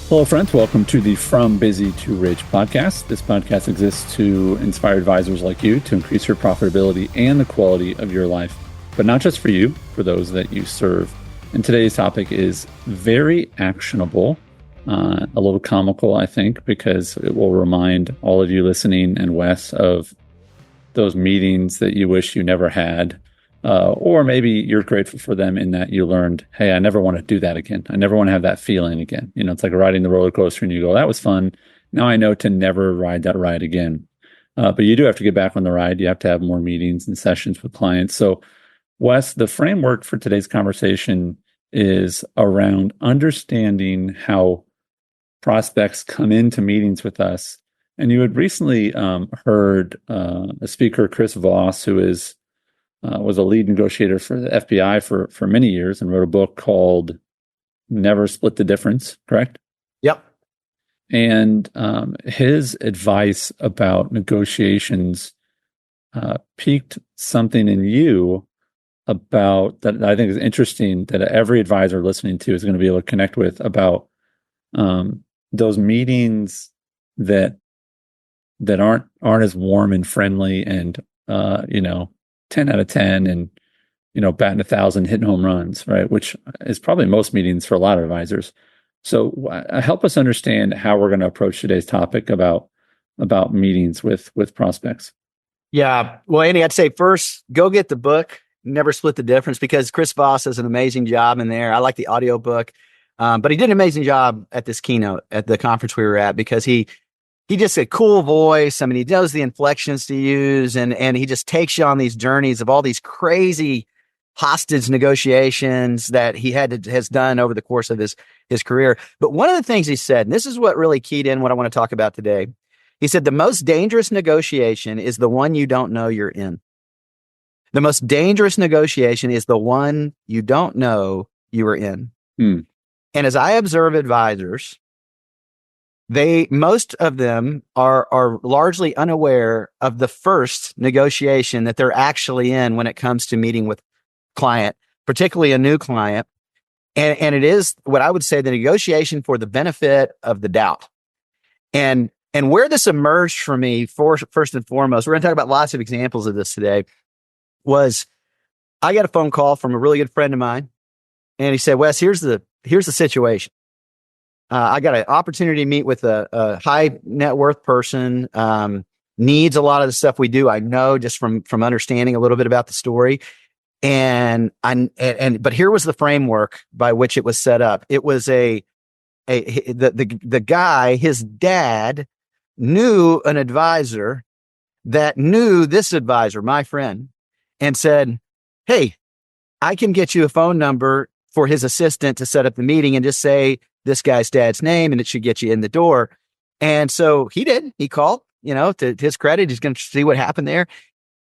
Hello, friends. Welcome to the From Busy to Rich podcast. This podcast exists to inspire advisors like you to increase your profitability and the quality of your life, but not just for you, for those that you serve. And today's topic is very actionable, a little comical, I think, because it will remind all of you listening and Wes of those meetings that you wish you never had. Or maybe you're grateful for them in that you learned, hey, I never want to do that again. I never want to have that feeling again. You know, it's like riding the roller coaster and you go, that was fun. Now I know to never ride that ride again. But you do have to get back on the ride. You have to have more meetings and sessions with clients. So, Wes, the framework for today's conversation is around understanding how prospects come into meetings with us. And you had recently heard a speaker, Chris Voss, who was a lead negotiator for the FBI for many years and wrote a book called Never Split the Difference, correct? Yep. And his advice about negotiations piqued something in you about that I think is interesting that every advisor listening to is going to be able to connect with about those meetings that aren't as warm and friendly and 10 out of 10 and, batting 1,000, hitting home runs, right? Which is probably most meetings for a lot of advisors. So help us understand how we're going to approach today's topic about meetings with prospects. Yeah. Well, Andy, I'd say first, go get the book, Never Split the Difference, because Chris Voss does an amazing job in there. I like the audio book, but he did an amazing job at this keynote at the conference we were at because he just a cool voice. I mean, he knows the inflections to use and he just takes you on these journeys of all these crazy hostage negotiations that he has done over the course of his career. But one of the things he said, and this is what really keyed in what I want to talk about today. He said, the most dangerous negotiation is the one you don't know you're in. The most dangerous negotiation is the one you don't know you are in. And as I observe advisors, most of them are largely unaware of the first negotiation that they're actually in when it comes to meeting with client, particularly a new client. And it is what I would say the negotiation for the benefit of the doubt. And where this emerged for me, first and foremost, we're going to talk about lots of examples of this today, was I got a phone call from a really good friend of mine. And he said, Wes, here's the situation. I got an opportunity to meet with a high net worth person, needs a lot of the stuff we do. I know just from understanding a little bit about the story. But here was the framework by which it was set up. It was the guy, his dad knew an advisor that knew this advisor, my friend, and said, hey, I can get you a phone number for his assistant to set up the meeting and just say this guy's dad's name and it should get you in the door. And so he did. He called, to his credit, he's going to see what happened there.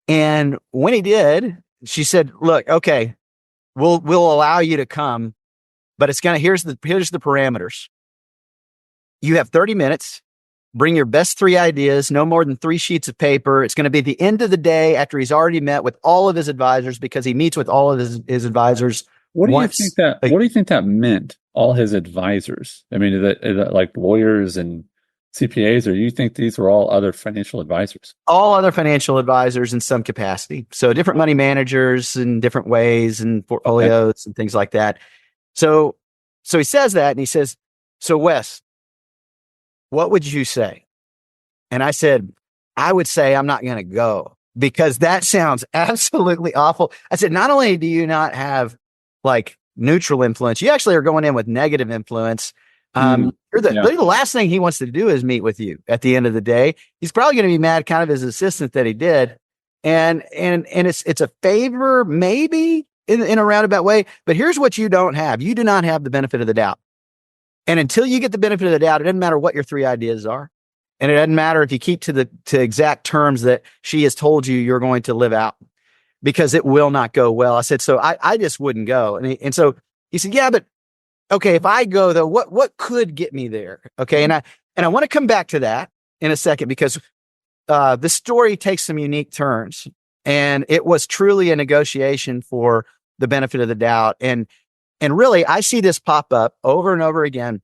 And when he did, she said, look, okay, we'll allow you to come, but here's the parameters. You have 30 minutes, bring your best 3 ideas, no more than 3 sheets of paper. It's going to be the end of the day after he's already met with all of his advisors because he meets with all of his advisors. What do you think that meant? All his advisors? I mean, is that like lawyers and CPAs, or do you think these were all other financial advisors? All other financial advisors in some capacity. So different money managers in different ways and portfolios and things like that. So he says that and he says, so Wes, what would you say? And I said, I would say I'm not going to go because that sounds absolutely awful. I said, not only do you not have like neutral influence, you actually are going in with negative influence. The last thing he wants to do is meet with you at the end of the day. He's probably going to be mad kind of his assistant that he did. And it's a favor maybe in a roundabout way, but here's what you don't have. You do not have the benefit of the doubt. And until you get the benefit of the doubt, it doesn't matter what your 3 ideas are. And it doesn't matter if you keep to exact terms that she has told you you're going to live out, because it will not go well. I said, so I just wouldn't go. And so he said, yeah, but okay, if I go though, what could get me there? Okay. And I want to come back to that in a second because the story takes some unique turns and it was truly a negotiation for the benefit of the doubt. And really I see this pop up over and over again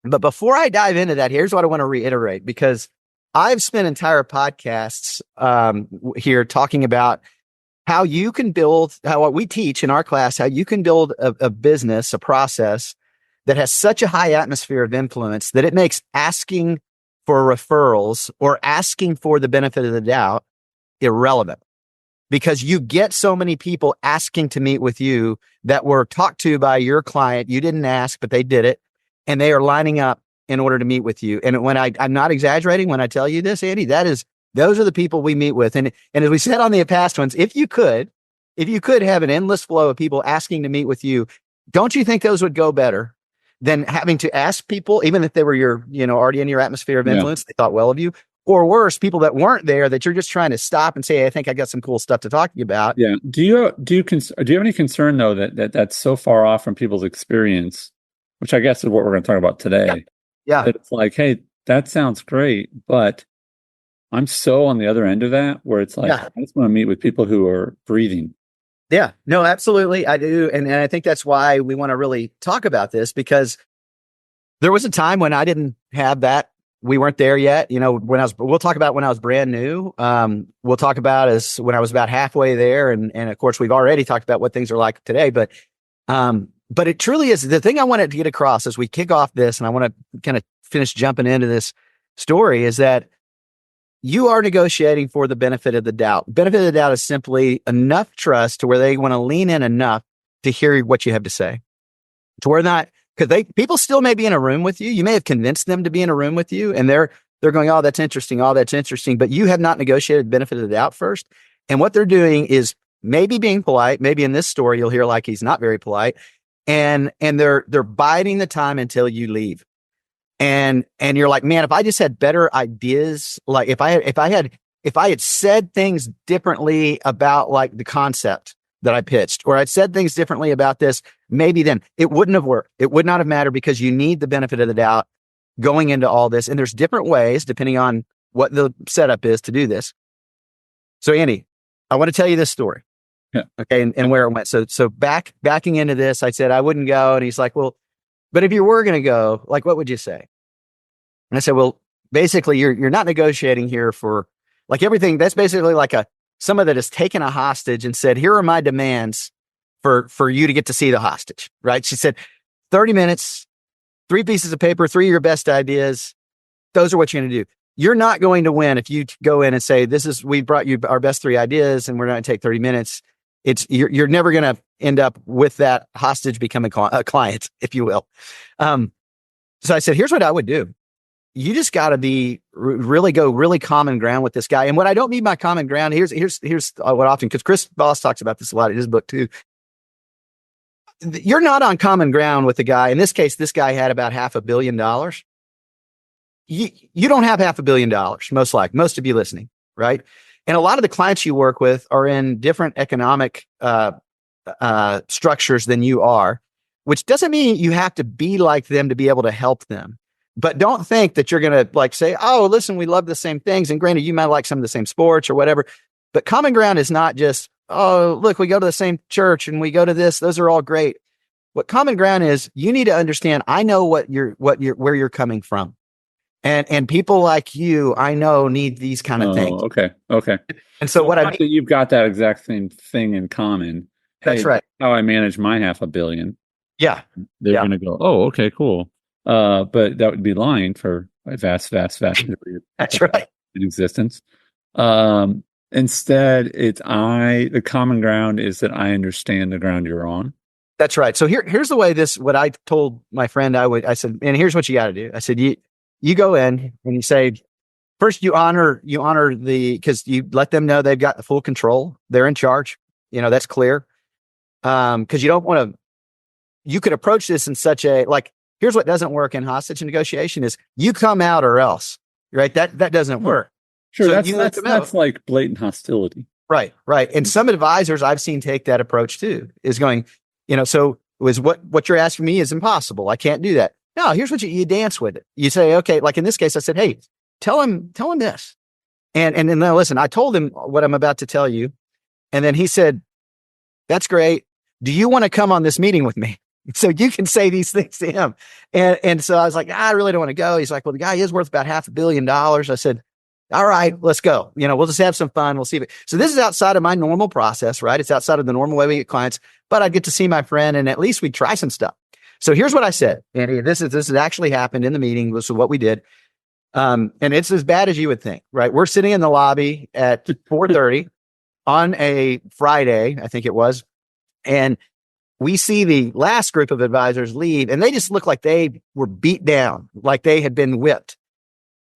But before I dive into that, here's what I want to reiterate, because I've spent entire podcasts here talking about how you can build, how what we teach in our class, how you can build a business, a process that has such a high atmosphere of influence that it makes asking for referrals or asking for the benefit of the doubt irrelevant, because you get so many people asking to meet with you that were talked to by your client. You didn't ask, but they did it, and they are lining up in order to meet with you. And when I'm not exaggerating when I tell you this, Andy, those are the people we meet with. And as we said on the past ones, if you could have an endless flow of people asking to meet with you, don't you think those would go better than having to ask people, even if they were already in your atmosphere of influence, they thought well of you, or worse, people that weren't there, that you're just trying to stop and say, hey, I think I got some cool stuff to talk to you about. Yeah. Do you have any concern though that that's so far off from people's experience, which I guess is what we're going to talk about today? Yeah. That it's like, hey, that sounds great, but I'm so on the other end of that where it's like, I just want to meet with people who are breathing. Yeah, no, absolutely. I do. And I think that's why we want to really talk about this, because there was a time when I didn't have that. We weren't there yet. We'll talk about when I was brand new. We'll talk about as when I was about halfway there. And of course, we've already talked about what things are like today, but it truly is the thing I wanted to get across as we kick off this. And I want to kind of finish jumping into this story, is that you are negotiating for the benefit of the doubt. Benefit of the doubt is simply enough trust to where they want to lean in enough to hear what you have to say. To where not, because people still may be in a room with you. You may have convinced them to be in a room with you, and they're going, oh, that's interesting. Oh, that's interesting. But you have not negotiated benefit of the doubt first. And what they're doing is maybe being polite. Maybe in this story, you'll hear like he's not very polite. And they're biding the time until you leave. And you're like, man, if I just had better ideas, like if I had said things differently about like the concept that I pitched, or I'd said things differently about this, maybe then it wouldn't have worked. It would not have mattered, because you need the benefit of the doubt going into all this. And there's different ways depending on what the setup is to do this. So Andy, I want to tell you this story. Yeah. Okay. And where it went. So backing into this, I said, I wouldn't go. And he's like, well, but if you were going to go, like, what would you say? And I said, well, basically you're not negotiating here for like everything. That's basically like someone that has taken a hostage and said, here are my demands for you to get to see the hostage. Right. She said, 30 minutes, 3 pieces of paper, 3 of your best ideas. Those are what you're going to do. You're not going to win if you go in and say, we brought you our best 3 ideas and we're going to take 30 minutes. You're never going to end up with that hostage becoming a client, if you will. So I said, here's what I would do. You just got to really common ground with this guy. And what I don't mean by common ground, here's what often, because Chris Voss talks about this a lot in his book too. You're not on common ground with the guy. In this case, this guy had about $500 million. You don't have $500 million, most of you listening, right? And a lot of the clients you work with are in different economic structures than you are, which doesn't mean you have to be like them to be able to help them. But don't think that you're going to like say, oh, listen, we love the same things. And granted, you might like some of the same sports or whatever, but common ground is not just, oh, look, we go to the same church and we go to this. Those are all great. What common ground is, you need to understand, I know where you're coming from. And people like you, I know, need these kind of things. Okay. And so what you've got that exact same thing in common. That's right. How I manage my $500 million. Yeah. They're going to go, oh, okay, cool. But that would be lying for a vast period. That's right. In existence. Instead, the common ground is that I understand the ground you're on. That's right. So here's the way what I told my friend, I said, and here's what you got to do. I said, you go in and you say, first you honor because you let them know they've got the full control. They're in charge. That's clear. Because you don't want to, you could approach this in such a, like, here's what doesn't work in hostage negotiation is you come out or else, right? That doesn't work. Sure. So that's like blatant hostility. Right. And some advisors I've seen take that approach too, is going, so was what you're asking me is impossible. I can't do that. No, here's what you dance with it. You say, okay, like in this case, I said, hey, tell him this. And then listen, I told him what I'm about to tell you. And then he said, that's great. Do you want to come on this meeting with me? So you can say these things to him. And so I was like, I really don't want to go. He's like, well, the guy is worth about $500 million. I said, all right, let's go. We'll just have some fun. We'll see. So this is outside of my normal process, right? It's outside of the normal way we get clients, but I'd get to see my friend and at least we'd try some stuff. So here's what I said, Andy, this has actually happened in the meeting. This is what we did. And it's as bad as you would think, right? We're sitting in the lobby at 4:30 on a Friday, I think it was. And we see the last group of advisors leave and they just look like they were beat down, like they had been whipped.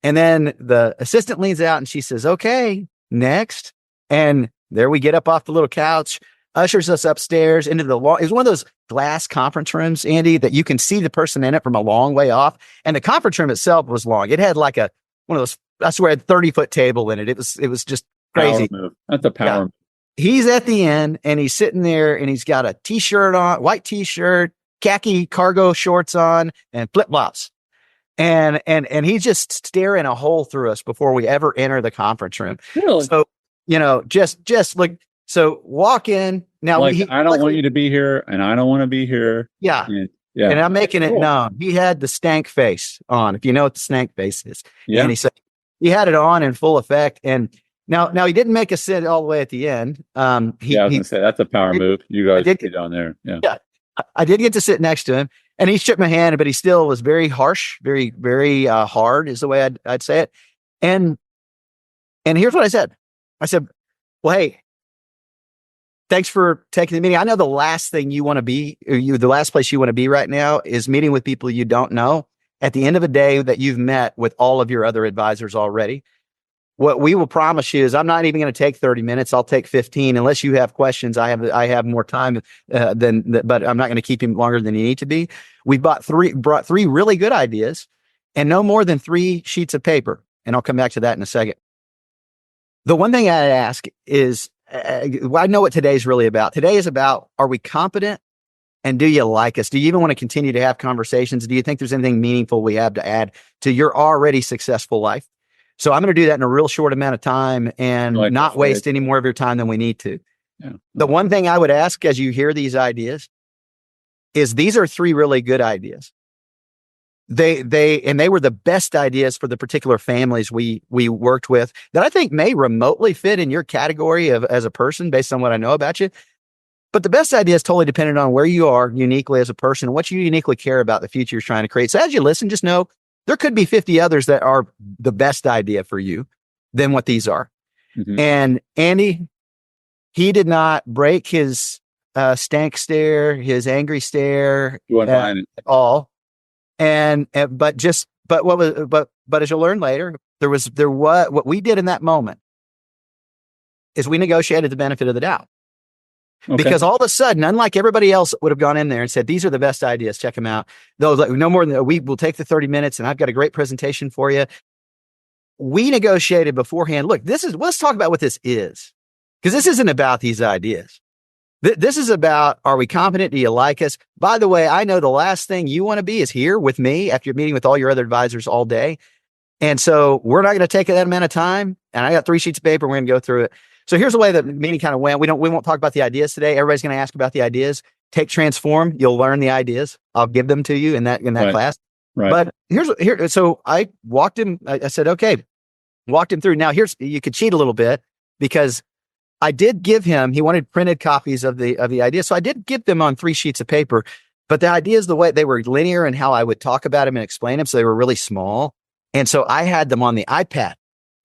And then the assistant leans out and she says, okay, next. And there we get up off the little couch, ushers us upstairs into it was one of those glass conference rooms, Andy, that you can see the person in it from a long way off. And the conference room itself was long. It had like one of those, I swear, 30-foot table in it. It was just crazy. Power move. That's a power move. He's at the end and he's sitting there and he's got a t-shirt on, white t-shirt, khaki cargo shorts on, and flip-flops. And he's just staring a hole through us before we ever enter the conference room. Really? So, just like, so walk in. Now, I don't want you to be here and I don't want to be here. Yeah. Yeah. And I'm making it known. He had the stank face on, if you know what the stank face is. Yeah. And he had it on in full effect. And now he didn't make us sit all the way at the end. I was going to say, that's a power move. You guys get on there. Yeah. I did get to sit next to him and he shook my hand, but he still was very harsh, very, very hard is the way I'd say it. And here's what I said. I said, well, hey, thanks for taking the meeting. I know the last thing you want to be, the last place you want to be right now is meeting with people you don't know at the end of a day that you've met with all of your other advisors already. What we will promise you is I'm not even going to take 30 minutes. I'll take 15 unless you have questions. I have more time but I'm not going to keep him longer than you need to be. We brought three really good ideas and no more than 3 sheets of paper. And I'll come back to that in a second. The one thing I'd ask is, I know what today's really about. Today is about, are we competent and do you like us? Do you even want to continue to have conversations? Do you think there's anything meaningful we have to add to your already successful life? So I'm going to do that in a real short amount of time and not waste any more of your time than we need to. Yeah. The one thing I would ask as you hear these ideas is these are 3 really good ideas. They were the best ideas for the particular families we worked with that I think may remotely fit in your category of as a person based on what I know about you. But the best idea is totally dependent on where you are uniquely as a person and what you uniquely care about the future you're trying to create. So as you listen, just know there could be 50 others that are the best idea for you than what these are. Mm-hmm. And Andy, he did not break his stank stare, his angry stare at all. But as you'll learn later, what we did in that moment is we negotiated the benefit of the doubt. Okay. Because all of a sudden, unlike everybody else would have gone in there and said, these are the best ideas, check them out. Those like, no more than we will take the 30 minutes and I've got a great presentation for you. We negotiated beforehand. Look, let's talk about what this is, because this isn't about these ideas. This is about, are we competent? Do you like us? By the way, I know the last thing you want to be is here with me after you're meeting with all your other advisors all day. And so we're not going to take that amount of time. And I got 3 sheets of paper. We're going to go through it. So here's the way the meeting kind of went. We won't talk about the ideas today. Everybody's going to ask about the ideas. Take Transform. You'll learn the ideas. I'll give them to you in that right. class. Right. But so I walked him. I said, okay, walked him through. Now you could cheat a little bit because I did give him, he wanted printed copies of the ideas. So I did give them on 3 sheets of paper, but the ideas, the way they were linear and how I would talk about them and explain them. So they were really small. And so I had them on the iPad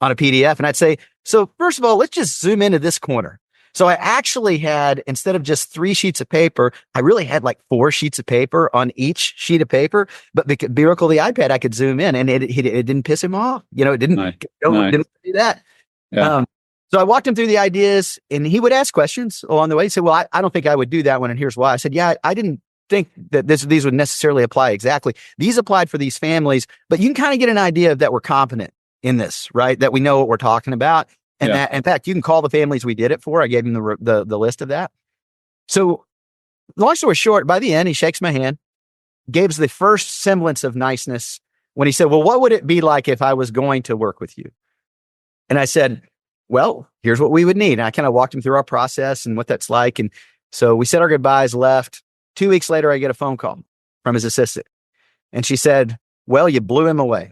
on a PDF and I'd say, so first of all, let's just zoom into this corner. So I actually had, instead of just 3 sheets of paper, I really had like 4 sheets of paper on each sheet of paper, but the miracle of the iPad, I could zoom in and it didn't piss him off. It didn't do that. Yeah. So I walked him through the ideas and he would ask questions along the way. He said, well, I don't think I would do that one. And here's why. I said, yeah, I didn't think that these would necessarily apply exactly. These applied for these families, but you can kind of get an idea of that we're competent in this, right? That we know what we're talking about. And that, in fact, you can call the families we did it for. I gave him the list of that. So long story short, by the end, he shakes my hand, gives the first semblance of niceness when he said, well, what would it be like if I was going to work with you? And I said, well, here's what we would need. And I kind of walked him through our process and what that's like. And so we said our goodbyes, left. 2 weeks later, I get a phone call from his assistant. And she said, well, you blew him away.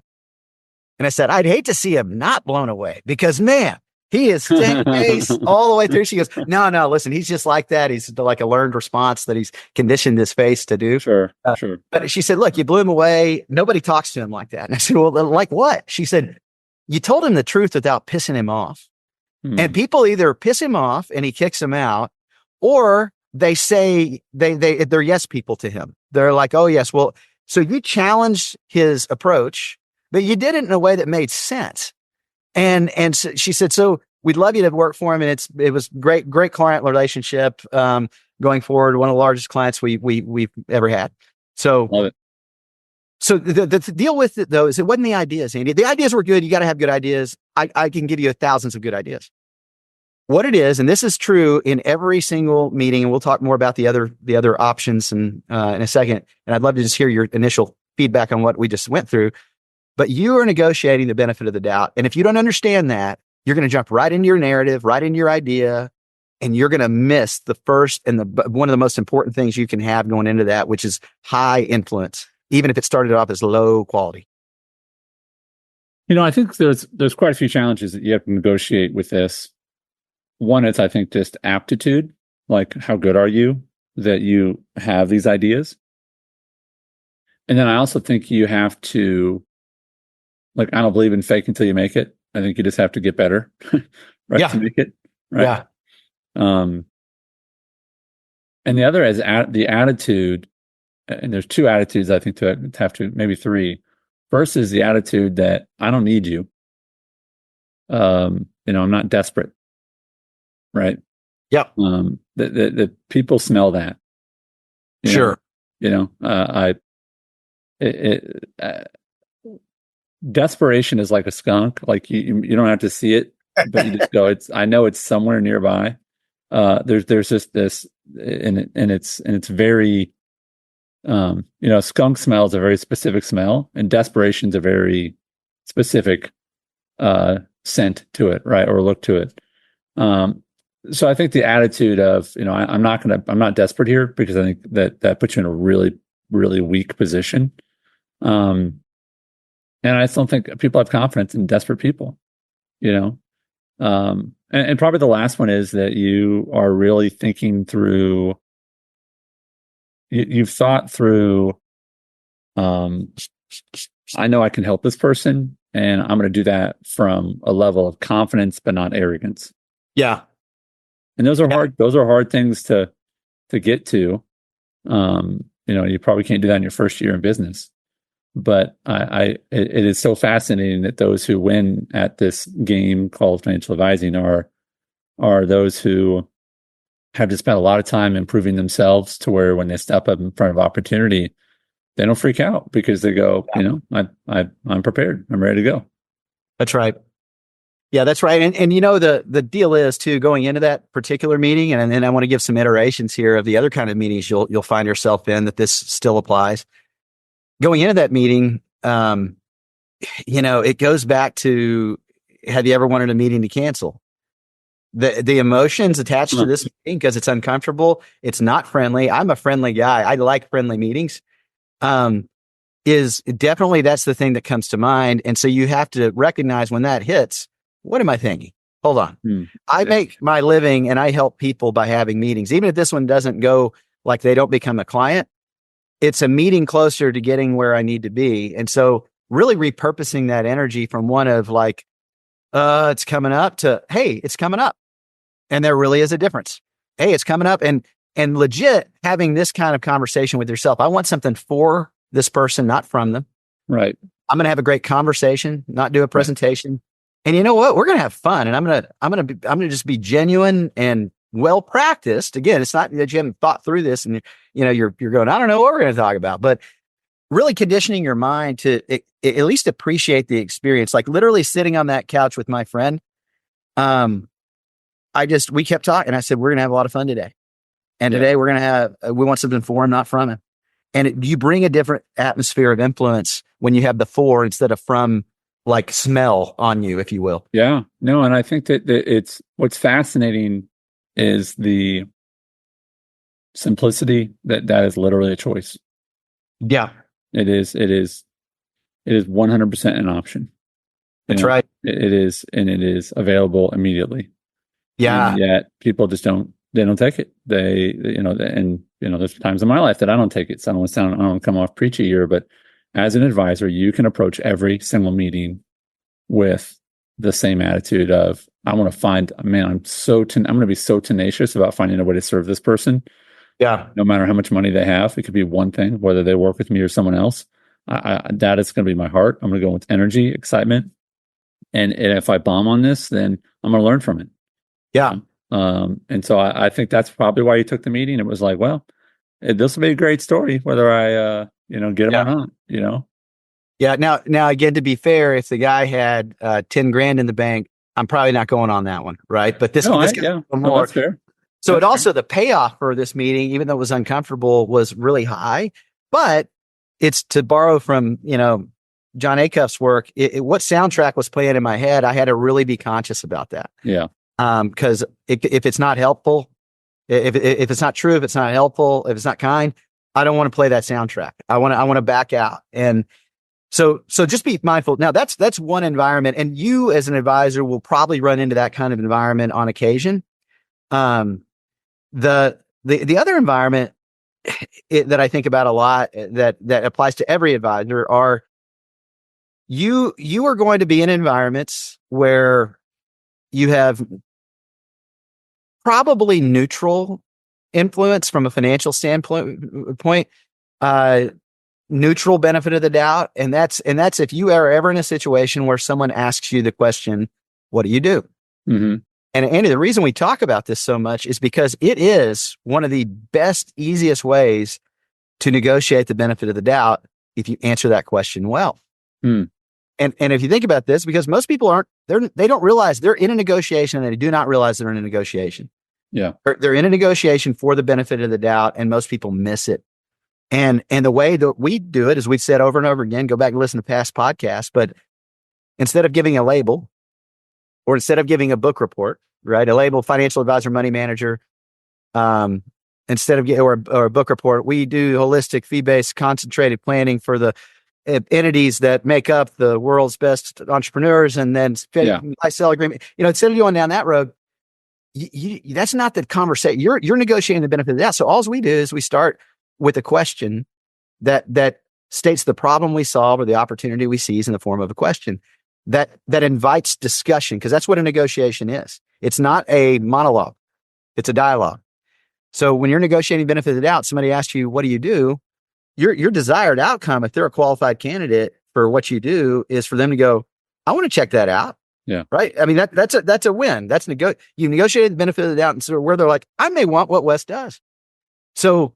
And I said, I'd hate to see him not blown away because, man, he is staying pace all the way through. She goes, no, listen, he's just like that. He's like a learned response that he's conditioned his face to do. Sure. But she said, look, you blew him away. Nobody talks to him like that. And I said, well, like what? She said, you told him the truth without pissing him off. And people either piss him off and he kicks them out, or they say they're yes people to him. They're like, oh, yes. Well, so you challenged his approach, but you did it in a way that made sense. And so she said, so we'd love you to work for him. And it was great client relationship going forward. One of the largest clients we've ever had. So love it. So the deal with it though is it wasn't the ideas, Andy. The ideas were good. You got to have good ideas. I can give you thousands of good ideas. What it is, and this is true in every single meeting, and we'll talk more about the other options in a second. And I'd love to just hear your initial feedback on what we just went through. But you are negotiating the benefit of the doubt. And if you don't understand that, you're going to jump right into your narrative, right into your idea, and you're going to miss the first and one of the most important things you can have going into that, which is high influence, even if it started off as low quality. I think there's quite a few challenges that you have to negotiate with this. One is, I think, just aptitude. Like, how good are you that you have these ideas? And then I also think you have to, like, I don't believe in fake until you make it. I think you just have to get better, right? Yeah. To make it, right? Yeah. And the other is the attitude, and there's two attitudes I think to have to, maybe three. First is the attitude that I don't need you. I'm not desperate, right? Yeah. The people smell that. Sure. Desperation is like a skunk. Like you don't have to see it, but you just go. I know it's somewhere nearby. There's just this, and it's very, skunk smell is a very specific smell, and desperation is a very specific scent to it, right, or look to it. So I think the attitude of I'm not desperate here, because I think that puts you in a really, really weak position. And I just don't think people have confidence in desperate people, and probably the last one is that you are really thinking through, you've thought through, I know I can help this person, and I'm going to do that from a level of confidence, but not arrogance. Yeah. And those are hard. Those are hard things to get to. You probably can't do that in your first year in business. But it is so fascinating that those who win at this game called financial advising are those who have to spend a lot of time improving themselves, to where when they step up in front of opportunity, they don't freak out, because they go, I'm prepared. I'm ready to go. That's right. Yeah, that's right. And the deal is too, going into that particular meeting, and then I want to give some iterations here of the other kind of meetings you'll find yourself in that this still applies. Going into that meeting, it goes back to, have you ever wanted a meeting to cancel? The emotions attached to this meeting, because it's uncomfortable, it's not friendly. I'm a friendly guy. I like friendly meetings. Is definitely, that's the thing that comes to mind. And so you have to recognize when that hits, what am I thinking? Hold on. I make my living and I help people by having meetings. Even if this one doesn't go, like they don't become a client, it's a meeting closer to getting where I need to be. And so really repurposing that energy from one of like, it's coming up, to, hey, it's coming up. And there really is a difference. Hey, it's coming up, and legit having this kind of conversation with yourself. I want something for this person, not from them. Right. I'm going to have a great conversation, not do a presentation. Right. And you know what? We're going to have fun, and I'm going to just be genuine and well practiced. Again, it's not that you haven't thought through this and you're going, I don't know what we're going to talk about, but really conditioning your mind to at least appreciate the experience. Like literally sitting on that couch with my friend. We kept talking. I said, we're going to have a lot of fun today. And today we're going to we want something for him, not from him. And you bring a different atmosphere of influence when you have the for instead of from, like smell on you, if you will. Yeah, no. And I think that it's, what's fascinating is simplicity, that is literally a choice. Yeah, It is 100% an option. that's right. It is, and it is available immediately. Yeah. And yet people just they don't take it. There's times in my life that I don't take it. So I don't come off preachy here, but as an advisor, you can approach every single meeting with the same attitude of, I want to find, man, I'm going to be so tenacious about finding a way to serve this person. Yeah. No matter how much money they have, it could be one thing, whether they work with me or someone else. That is going to be my heart. I'm going to go with energy, excitement. And if I bomb on this, then I'm going to learn from it. Yeah. And so I think that's probably why you took the meeting. It was like, well, this will be a great story, whether I, get him or not, Yeah. Now again, to be fair, if the guy had 10 grand in the bank, I'm probably not going on that one. Right. But this guy, no, that's fair. So the payoff for this meeting, even though it was uncomfortable, was really high. But it's, to borrow from, John Acuff's work, what soundtrack was playing in my head, I had to really be conscious about that. Yeah. Because if it's not helpful, if it's not true, if it's not helpful, if it's not kind, I don't want to play that soundtrack. I want to back out. And so just be mindful. Now that's one environment, and you as an advisor will probably run into that kind of environment on occasion. The other environment that I think about a lot that applies to every advisor are you are going to be in environments where you have probably neutral influence from a financial standpoint, neutral benefit of the doubt. And that's if you are ever in a situation where someone asks you the question, what do you do? Mm-hmm. And Andy, the reason we talk about this so much is because it is one of the best, easiest ways to negotiate the benefit of the doubt if you answer that question well. Mm. And if you think about this, because most people they don't realize they're in a negotiation, and they do not realize they're in a negotiation. Yeah. They're in a negotiation for the benefit of the doubt, and most people miss it. And the way that we do it, as we've said over and over again, go back and listen to past podcasts, but instead of giving a label, or instead of giving a book report, right? A label, financial advisor, money manager, instead of or a book report, we do holistic, fee-based, concentrated planning for the entities that make up the world's best entrepreneurs, and then buy-sell agreement. Instead of going down that road, that's not the conversation. You're negotiating the benefit of the doubt. So all we do is we start with a question that states the problem we solve or the opportunity we seize in the form of a question that invites discussion, because that's what a negotiation is. It's not a monologue. It's a dialogue. So when you're negotiating benefit of the doubt, somebody asks you, what do you do? Your desired outcome, if they're a qualified candidate for what you do, is for them to go, I want to check that out. Yeah. Right. I mean, that's a win. You negotiated the benefit of the doubt, and so where they're like, I may want what Wes does. So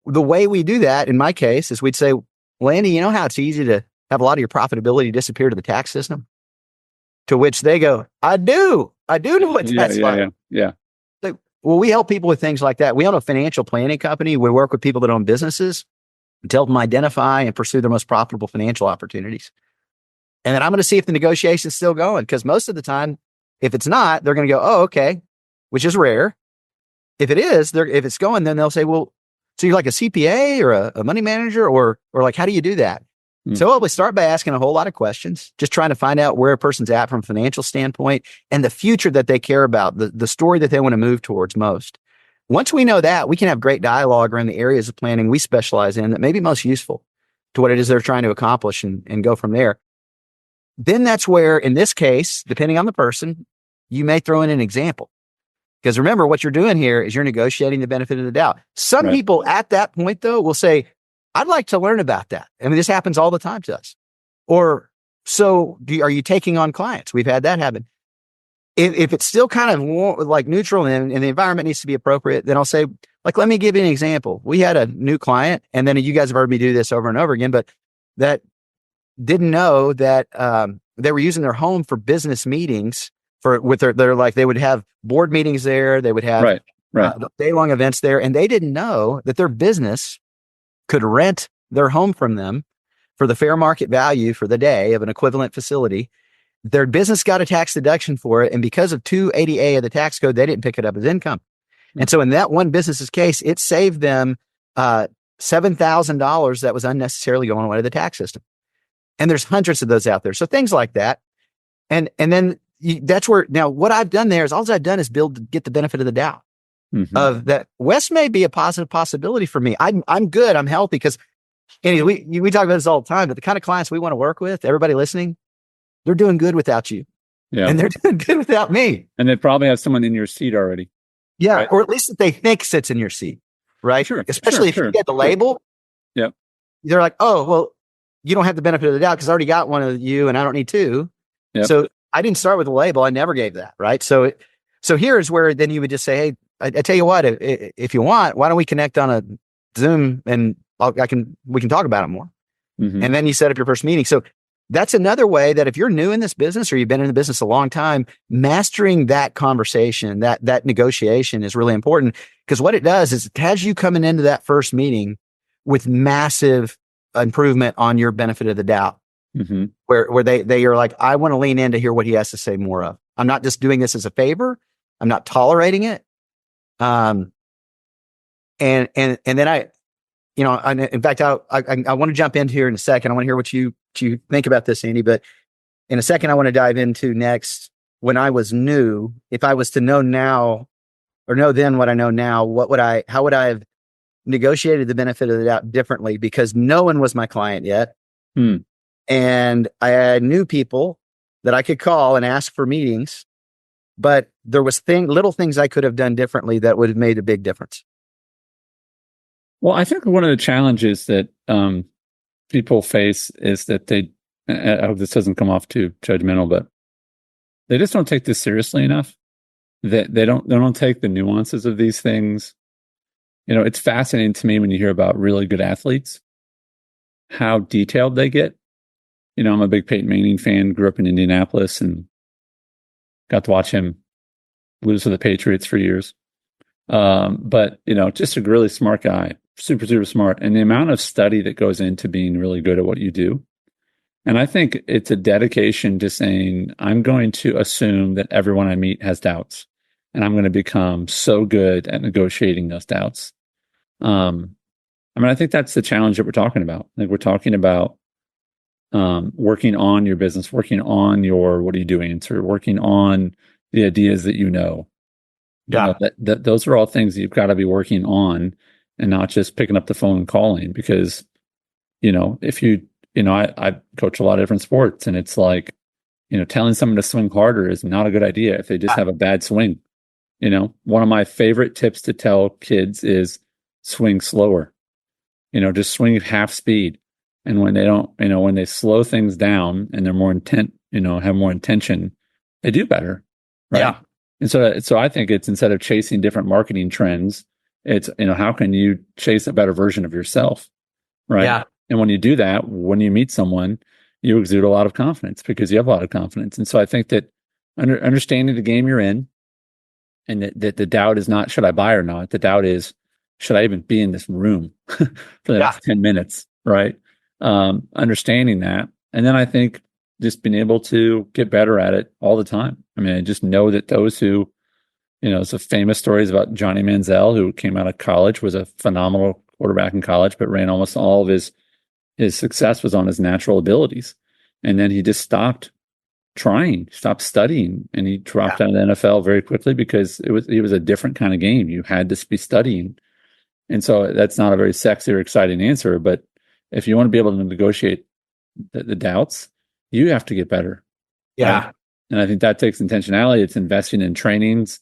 the way we do that, in my case, is we'd say, well, Andy, you know how it's easy to have a lot of your profitability disappear to the tax system? To which they go, I do know what that's like. Yeah. So, well, we help people with things like that. We own a financial planning company. We work with people that own businesses to help them identify and pursue their most profitable financial opportunities. And then I'm going to see if the negotiation's still going, because most of the time, if it's not, they're going to go, oh, okay, which is rare. If it is, if it's going, then they'll say, well, so you're like a CPA or a money manager, or like, how do you do that? So we start by asking a whole lot of questions, just trying to find out where a person's at from a financial standpoint and the future that they care about, the story that they want to move towards most. Once we know that, we can have great dialogue around the areas of planning we specialize in that may be most useful to what it is they're trying to accomplish, and go from there. Then that's where, in this case, depending on the person, you may throw in an example. Because remember, what you're doing here is you're negotiating the benefit of the doubt. Some people at that point, though, will say, I'd like to learn about that. I mean, this happens all the time to us. Or, so are you taking on clients? We've had that happen. If it's still kind of like neutral and the environment needs to be appropriate, then I'll say, like, let me give you an example. We had a new client, and then you guys have heard me do this over and over again, but that didn't know that they were using their home for business meetings they would have board meetings there. They would have day-long events there, and they didn't know that their business could rent their home from them for the fair market value for the day of an equivalent facility. Their business got a tax deduction for it, and because of 280A of the tax code, they didn't pick it up as income. And so in that one business's case, it saved them $7,000 that was unnecessarily going away to the tax system. And there's hundreds of those out there. So things like that. And then that's where, now what I've done there is all I've done is get the benefit of the doubt of that. Wes may be a positive possibility for me. I'm good. I'm healthy because anyway, we talk about this all the time, but the kind of clients we want to work with, everybody listening, they're doing good without you. Yeah. And they're doing good without me. And they probably have someone in your seat already. Yeah. Right? Or at least that they think sits in your seat. Right. Sure. Especially if you get the label. Yep. They're like, oh, well, you don't have the benefit of the doubt because I already got one of you and I don't need two. Yep. So I didn't start with a label. I never gave that. Right. So here's where then you would just say, hey, I tell you what, if you want, why don't we connect on a Zoom and we can talk about it more. And then you set up your first meeting. So that's another way that if you're new in this business or you've been in the business a long time, mastering that conversation, that negotiation is really important, because what it does is it has you coming into that first meeting with massive improvement on your benefit of the doubt, where they are like, I want to lean in to hear what he has to say more of. I'm not just doing this as a favor. I'm not tolerating it. And then in fact, I want to jump into here in a second. I want to hear what you think about this, Andy, but in a second, I want to dive into next. When I was new, if I was to know now or know then what I know now, how would I have negotiated the benefit of the doubt differently? Because no one was my client yet. And I knew people that I could call and ask for meetings, but there was little things I could have done differently that would have made a big difference. Well, I think one of the challenges that people face is that I hope this doesn't come off too judgmental, but they just don't take this seriously enough. That they don't take the nuances of these things. It's fascinating to me when you hear about really good athletes, how detailed they get. I'm a big Peyton Manning fan, grew up in Indianapolis and got to watch him lose to the Patriots for years. But just a really smart guy, super, super smart. And the amount of study that goes into being really good at what you do. And I think it's a dedication to saying, I'm going to assume that everyone I meet has doubts, and I'm going to become so good at negotiating those doubts. I think that's the challenge that we're talking about. Like, we're talking about working on your business, working on your, what are you doing? And sort of working on the ideas that Yeah. Those are all things that you've got to be working on, and not just picking up the phone and calling. Because, if I coach a lot of different sports, and it's like, telling someone to swing harder is not a good idea if they just have a bad swing. One of my favorite tips to tell kids is swing slower, just swing at half speed. And when they don't, when they slow things down and they're more intent, have more intention, they do better. Right. Yeah. And so I think it's, instead of chasing different marketing trends, it's, how can you chase a better version of yourself? Right. Yeah. And when you do that, when you meet someone, you exude a lot of confidence because you have a lot of confidence. And so I think that understanding the game you're in, and that the doubt is not, should I buy or not? The doubt is, should I even be in this room for the next 10 minutes? Right. Understanding that. And then I think just being able to get better at it all the time. I just know that those who, some famous stories about Johnny Manziel, who came out of college, was a phenomenal quarterback in college, but ran almost all of his success was on his natural abilities. And then he just stopped trying, stopped studying, and he dropped out of the NFL very quickly because it was a different kind of game. You had to be studying. And so that's not a very sexy or exciting answer, but if you want to be able to negotiate the doubts, you have to get better. Yeah. Right? And I think that takes intentionality. It's investing in trainings.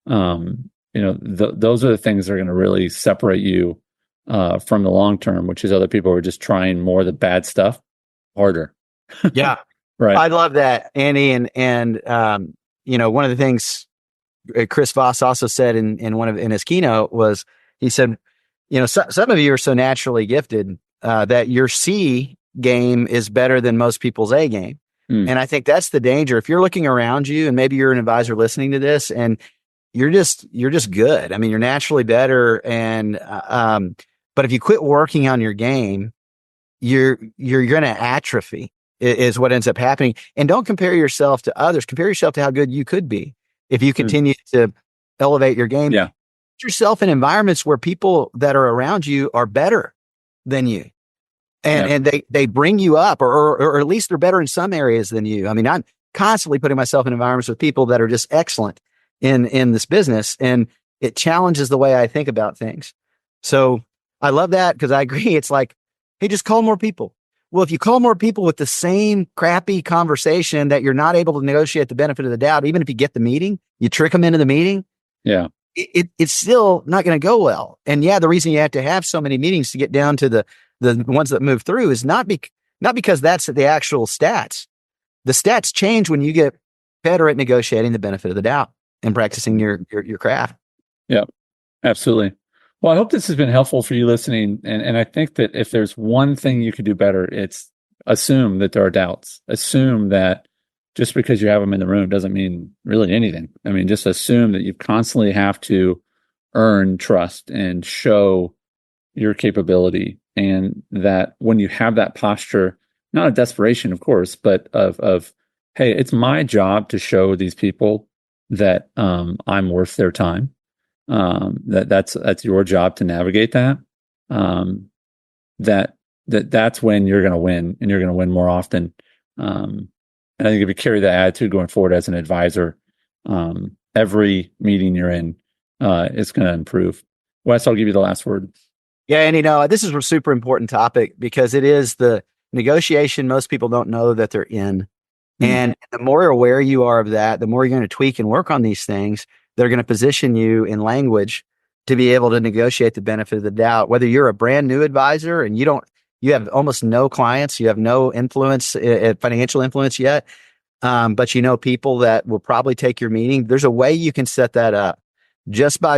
Those are the things that are going to really separate you from the long term, which is other people who are just trying more of the bad stuff harder. Yeah. Right. I love that, Andy. And one of the things Chris Voss also said in his keynote was, he said, some of you are so naturally gifted that your C game is better than most people's A game. And I think that's the danger. If you're looking around you, and maybe you're an advisor listening to this, and you're just good. You're naturally better. And, but if you quit working on your game, you're going to atrophy is what ends up happening. And don't compare yourself to others. Compare yourself to how good you could be if you continue to elevate your game. Yeah. yourself in environments where people that are around you are better than you. And they bring you up, or at least they're better in some areas than you. I mean, I'm constantly putting myself in environments with people that are just excellent in this business, and it challenges the way I think about things. So I love that, because I agree. It's like, hey, just call more people. Well, if you call more people with the same crappy conversation that you're not able to negotiate the benefit of the doubt, even if you get the meeting, you trick them into the meeting. Yeah. It's still not going to go well. And yeah, the reason you have to have so many meetings to get down to the ones that move through is not because that's the actual stats. The stats change when you get better at negotiating the benefit of the doubt and practicing your craft. Yeah, absolutely. Well, I hope this has been helpful for you listening. And I think that if there's one thing you could do better, it's assume that there are doubts. Assume that just because you have them in the room doesn't mean really anything. I mean, just assume that you constantly have to earn trust and show your capability. And that when you have that posture, not of desperation, of course, but of hey, it's my job to show these people that I'm worth their time. That's your job to navigate that. That's when you're going to win, and you're going to win more often. And I think if you carry that attitude going forward as an advisor, every meeting you're in, it's going to improve. Wes, I'll give you the last word. Yeah, and this is a super important topic, because it is the negotiation most people don't know that they're in. And the more aware you are of that, the more you're going to tweak and work on these things. They're going to position you in language to be able to negotiate the benefit of the doubt. Whether you're a brand new advisor and you have almost no clients, you have no influence, financial influence yet, but you know people that will probably take your meeting. There's a way you can set that up just by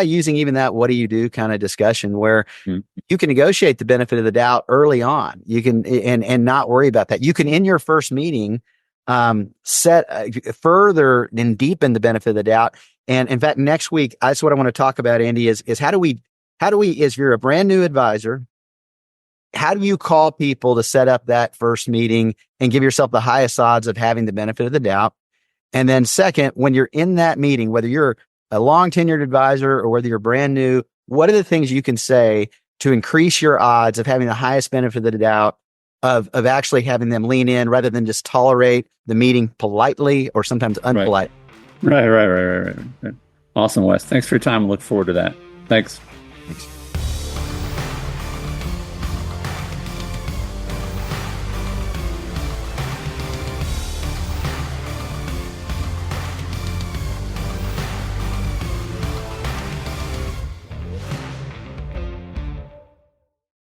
using even that "what do you do" kind of discussion, where you can negotiate the benefit of the doubt early on. You can and not worry about that. You can, in your first meeting, set further and deepen the benefit of the doubt. And in fact, next week, that's what I want to talk about, Andy, is how do we, if you're a brand new advisor, how do you call people to set up that first meeting and give yourself the highest odds of having the benefit of the doubt? And then second, when you're in that meeting, whether you're a long tenured advisor or whether you're brand new, what are the things you can say to increase your odds of having the highest benefit of the doubt, of actually having them lean in rather than just tolerate the meeting politely or sometimes unpolite? Right. Awesome, Wes. Thanks for your time. Look forward to that. Thanks. Thanks.